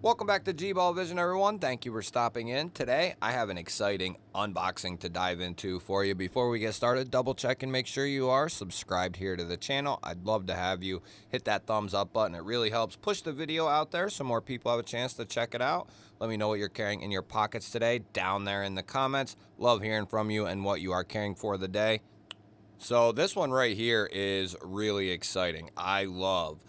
Welcome back to G-Ball Vision, everyone. Thank you for stopping in. Today, I have an exciting unboxing to dive into for you. Before we get started, double check and make sure you are subscribed here to the channel. I'd love to have you hit that thumbs up button. It really helps push the video out there so more people have a chance to check it out. Let me know what you're carrying in your pockets today down there in the comments. Love hearing from you and what you are carrying for the day. So this one right here is really exciting. I love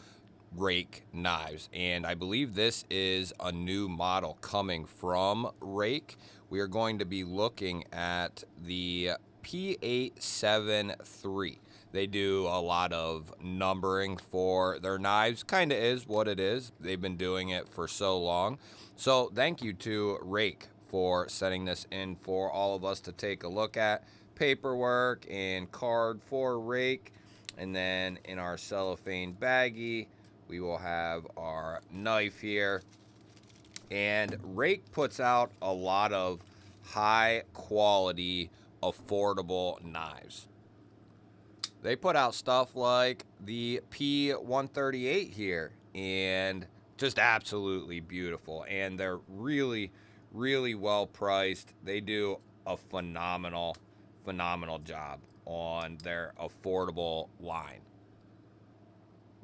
Rake Knives, and I believe this is a new model coming from Rake. We are going to be looking at the P873. They do a lot of numbering for their knives, kind of is what it is. They've been doing it for so long. So thank you to Rake for setting this in for all of us to take a look at. Paperwork and card for Rake, and then in our cellophane baggie we will have our knife here. And Rake puts out a lot of high quality, affordable knives. They put out stuff like the P138 here, and just absolutely beautiful. And they're really, really well priced. They do a phenomenal job on their affordable line.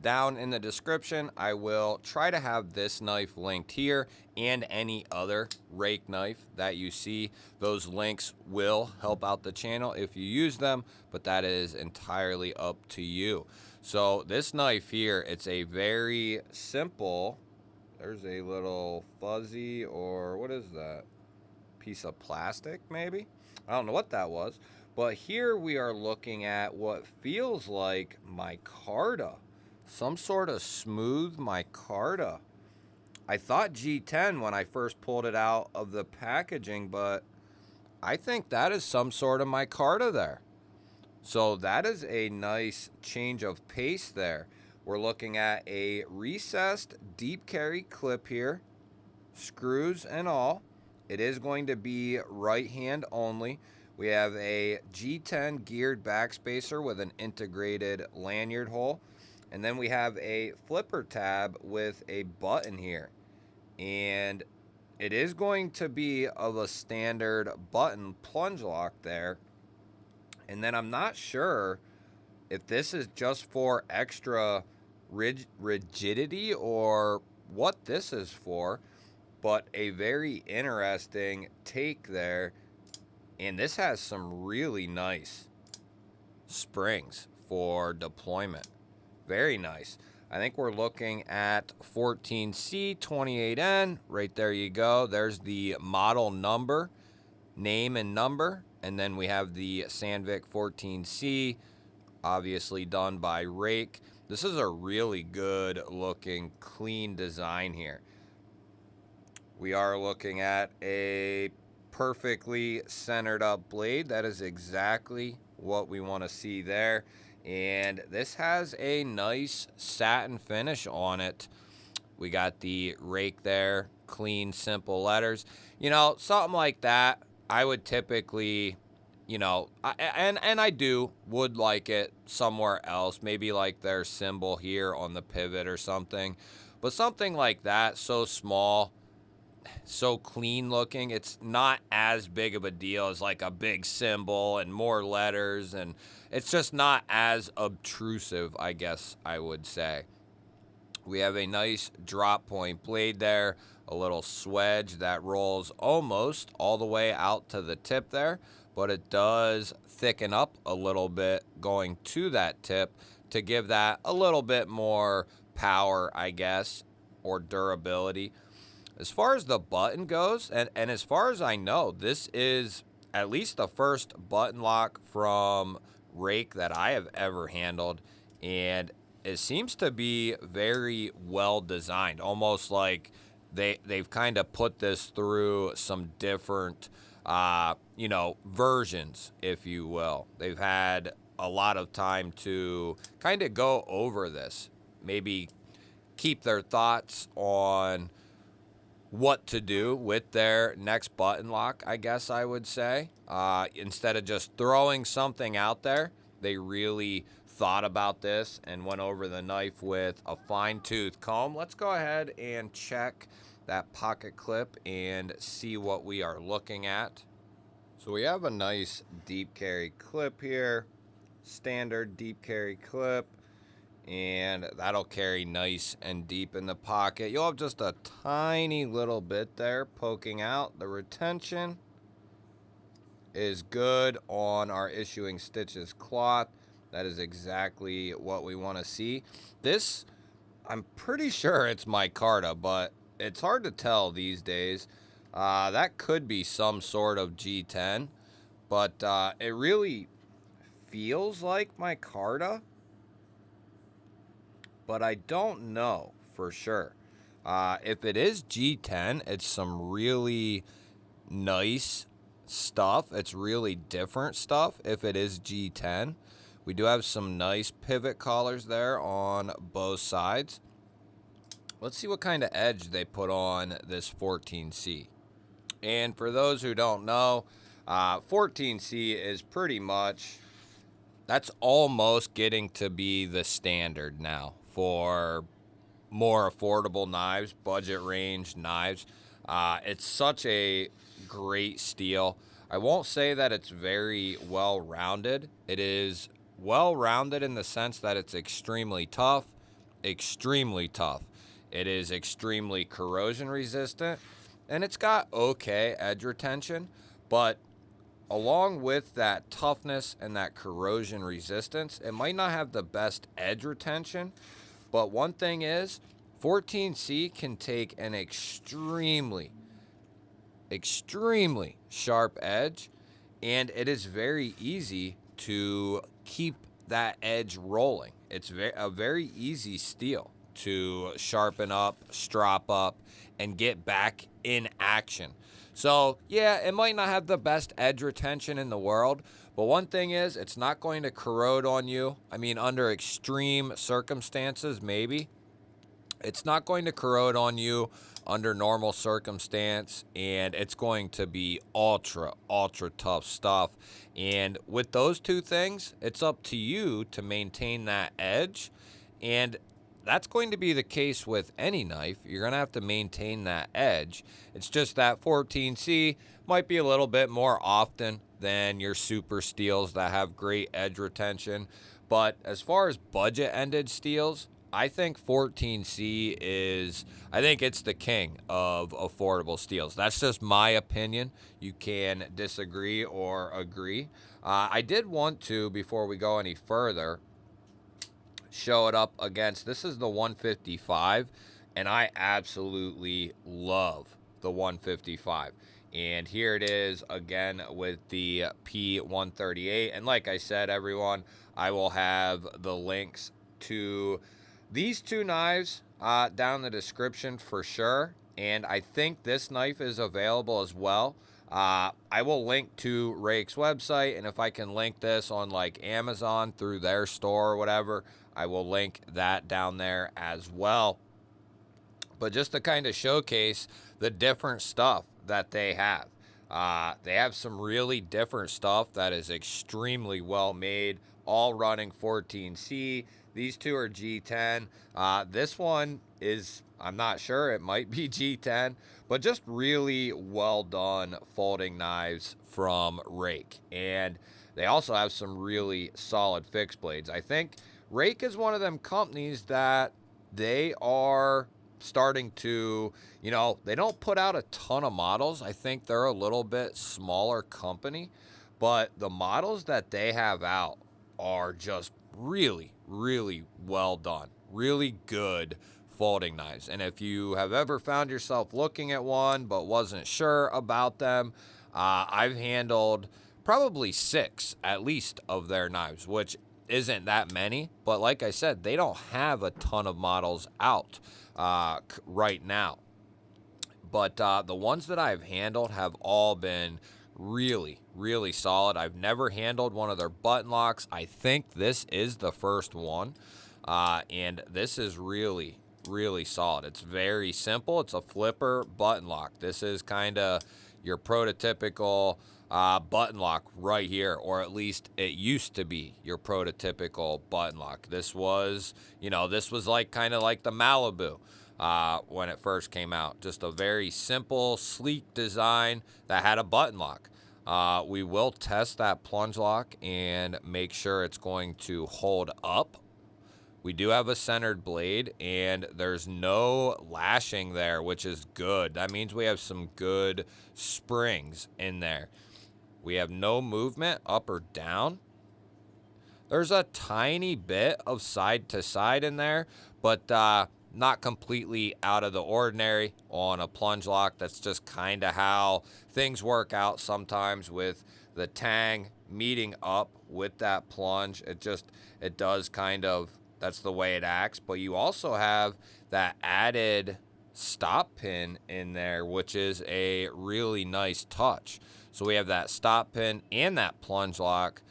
Down in the description, I will try to have this knife linked here and any other Rake knife that you see. Those links will help out the channel if you use them, but that is entirely up to you. So this knife here, it's a very simple, there's a little fuzzy, or what is that? Piece of plastic, maybe? I don't know what that was. But here we are looking at what feels like micarta. Some sort of smooth micarta. I thought G10 when I first pulled it out of the packaging, but I think that is some sort of micarta there. So that is a nice change of pace there. We're looking at a recessed deep carry clip here, screws and all. It is going to be right hand only. We have a G10 geared backspacer with an integrated lanyard hole. And then we have a flipper tab with a button here. And it is going to be of a standard button plunge lock there. And then I'm not sure if this is just for extra rigidity or what this is for. But a very interesting take there. And this has some really nice springs for deployment. Very nice. I think we're looking at 14C28N. Right there you go. There's the model number, name and number. And then we have the Sandvik 14C, obviously done by Rake. This is a really good looking, clean design here. We are looking at a perfectly centered up blade. That is exactly what we want to see there. And this has a nice satin finish on it. We got the Rake there, clean, simple letters. You know, something like that, I would typically, you know, and I would like it somewhere else. Maybe like their symbol here on the pivot or something. But something like that, so small, so clean looking, it's not as big of a deal as like a big symbol and more letters, and it's just not as obtrusive, I guess I would say. We have a nice drop point blade there, a little swedge that rolls almost all the way out to the tip there, but it does thicken up a little bit going to that tip to give that a little bit more power, I guess, or durability. As far as the button goes, and as far as I know, this is at least the first button lock from Rake that I have ever handled, and it seems to be very well designed, almost like they've kind of put this through some different, you know, versions, if you will. They've had a lot of time to kind of go over this, maybe keep their thoughts on what to do with their next button lock, I guess I would say. Instead of just throwing something out there, they really thought about this and went over the knife with a fine-tooth comb. Let's go ahead and check that pocket clip and see what we are looking at. So we have a nice deep carry clip here, standard deep carry clip, and that'll carry nice and deep in the pocket. You'll have just a tiny little bit there poking out. The retention is good on our Issuing Stitches cloth. That is exactly what we want to see. This, I'm pretty sure it's micarta, but it's hard to tell these days. That could be some sort of G10, but it really feels like micarta, but I don't know for sure. If it is G10, it's some really nice stuff. It's really different stuff if it is G10. We do have some nice pivot collars there on both sides. Let's see what kind of edge they put on this 14C. And for those who don't know, 14C is pretty much, that's almost getting to be the standard now for more affordable knives, budget range knives. It's such a great steel. I won't say that it's very well-rounded. It is well-rounded in the sense that it's extremely tough. It is extremely corrosion resistant, and it's got okay edge retention, but along with that toughness and that corrosion resistance, it might not have the best edge retention, but one thing is, 14C can take an extremely sharp edge, and it is very easy to keep that edge rolling. It's a very easy steel to sharpen up, strop up, and get back in action. So yeah, it might not have the best edge retention in the world, but one thing is, it's not going to corrode on you. I mean, under extreme circumstances, maybe. It's not going to corrode on you under normal circumstance, and it's going to be ultra tough stuff. And with those two things, it's up to you to maintain that edge, and that's going to be the case with any knife. You're going to have to maintain that edge. It's just that 14C might be a little bit more often than your super steels that have great edge retention. But as far as budget-ended steels, I think 14C I think it's the king of affordable steels. That's just my opinion. You can disagree or agree. I did want to, before we go any further, show it up against, this is the 155, and I absolutely love the 155. And here it is again with the P138. And like I said, everyone, I will have the links to these two knives down in the description for sure. And I think this knife is available as well. I will link to Rake's website, and if I can link this on like Amazon through their store or whatever, I will link that down there as well. But just to kind of showcase the different stuff that they have. They have some really different stuff that is extremely well made, all running 14C. These two are G10. This one is, I'm not sure, it might be G10, but just really well done folding knives from Rake. And they also have some really solid fixed blades. I think Rake is one of them companies that they are starting to, you know, they don't put out a ton of models. I think they're a little bit smaller company, but the models that they have out are just really well done, really good folding knives. And if you have ever found yourself looking at one but wasn't sure about them, I've handled probably 6 at least of their knives, which isn't that many, but like I said, they don't have a ton of models out right now. But the ones that I've handled have all been really solid. I've never handled one of their button locks. I think this is the first one, and this is really solid. It's very simple. It's a flipper button lock. This is kind of your prototypical button lock right here, or at least it used to be your prototypical button lock. This was, this was like kind of like the Malibu when it first came out. Just a very simple, sleek design that had a button lock. We will test that plunge lock and make sure it's going to hold up. We do have a centered blade, and there's no lashing there, which is good. That means we have some good springs in there. We have no movement up or down. There's a tiny bit of side to side in there, but not completely out of the ordinary on a plunge lock. That's just kind of how things work out sometimes with the tang meeting up with that plunge. It does kind of, that's the way it acts. But you also have that added stop pin in there, which is a really nice touch. So we have that stop pin and that plunge lock,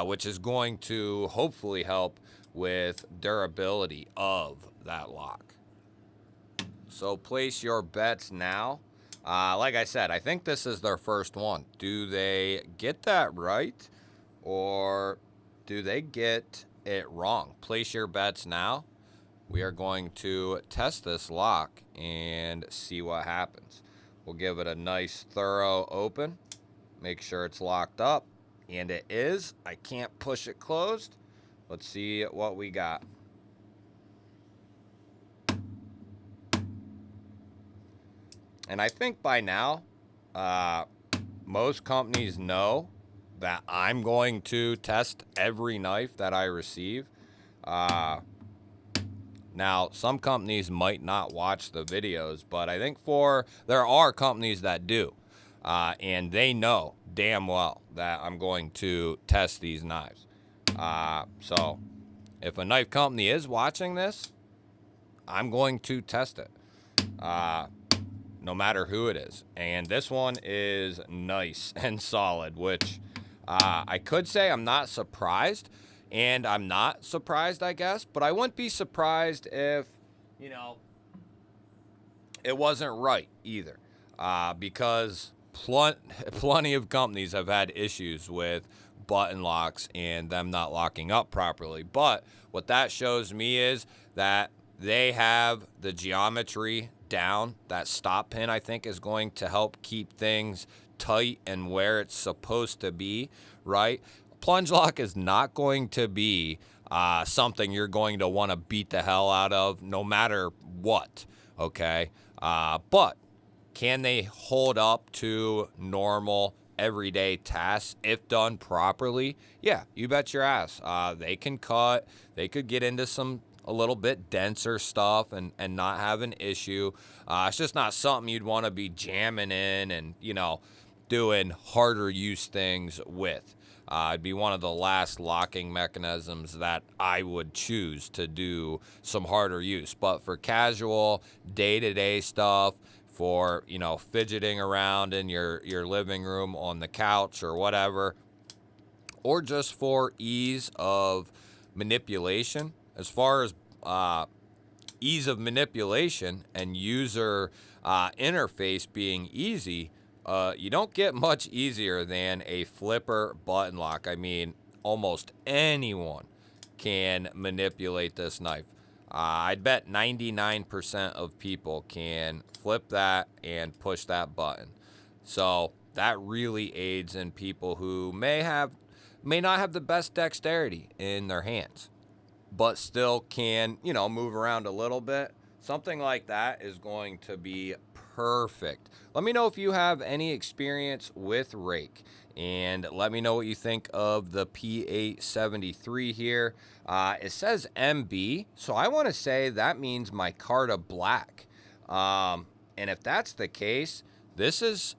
which is going to hopefully help with durability of that lock. So place your bets now. Like I said, I think this is their first one. Do they get that right, or do they get it wrong? Place your bets now. We are going to test this lock and see what happens. We'll give it a nice thorough open. Make sure it's locked up, and it is. I can't push it closed. Let's see what we got. And I think by now, most companies know that I'm going to test every knife that I receive. Now, some companies might not watch the videos, but I think there are companies that do. And they know damn well that I'm going to test these knives. So if a knife company is watching this, I'm going to test it. No matter who it is. And this one is nice and solid, which I could say I'm not surprised. And I'm not surprised, I guess. But I wouldn't be surprised if, it wasn't right either. Because plenty of companies have had issues with button locks and them not locking up properly. But what that shows me is that they have the geometry down. That stop pin, I think, is going to help keep things tight and where it's supposed to be, right? Plunge lock is not going to be something you're going to want to beat the hell out of no matter what, okay? But can they hold up to normal everyday tasks if done properly? Yeah, you bet your ass. They can cut. They could get into a little bit denser stuff and not have an issue. It's just not something you'd want to be jamming in and, doing harder use things with. It'd be one of the last locking mechanisms that I would choose to do some harder use. But for casual, day-to-day stuff, for, fidgeting around in your living room on the couch or whatever, or just for ease of manipulation, as far as ease of manipulation and user interface being easy, you don't get much easier than a flipper button lock. I mean, almost anyone can manipulate this knife. I'd bet 99% of people can flip that and push that button. So that really aids in people who may not have the best dexterity in their hands, but still can, move around a little bit. Something like that is going to be perfect. Let me know if you have any experience with Rake, and let me know what you think of the P873 here. It says MB, so I want to say that means micarta black. And if that's the case, this is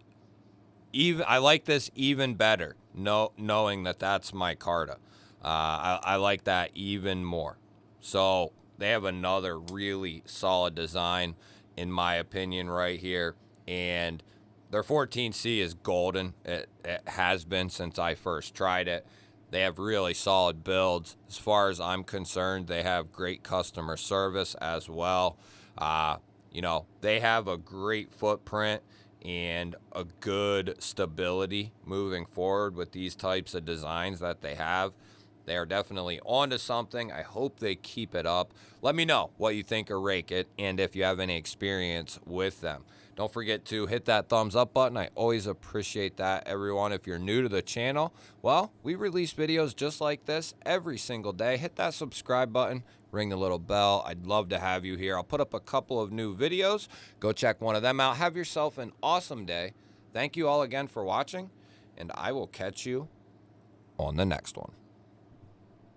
I like this even better, knowing that that's micarta. I like that even more. So they have another really solid design, in my opinion, right here. And their 14C is golden. It has been since I first tried it. They have really solid builds. As far as I'm concerned, they have great customer service as well. They have a great footprint and a good stability moving forward with these types of designs that they have. They are definitely onto something. I hope they keep it up. Let me know what you think of Rake It and if you have any experience with them. Don't forget to hit that thumbs up button. I always appreciate that, everyone. If you're new to the channel, well, we release videos just like this every single day. Hit that subscribe button, ring the little bell. I'd love to have you here. I'll put up a couple of new videos. Go check one of them out. Have yourself an awesome day. Thank you all again for watching, and I will catch you on the next one.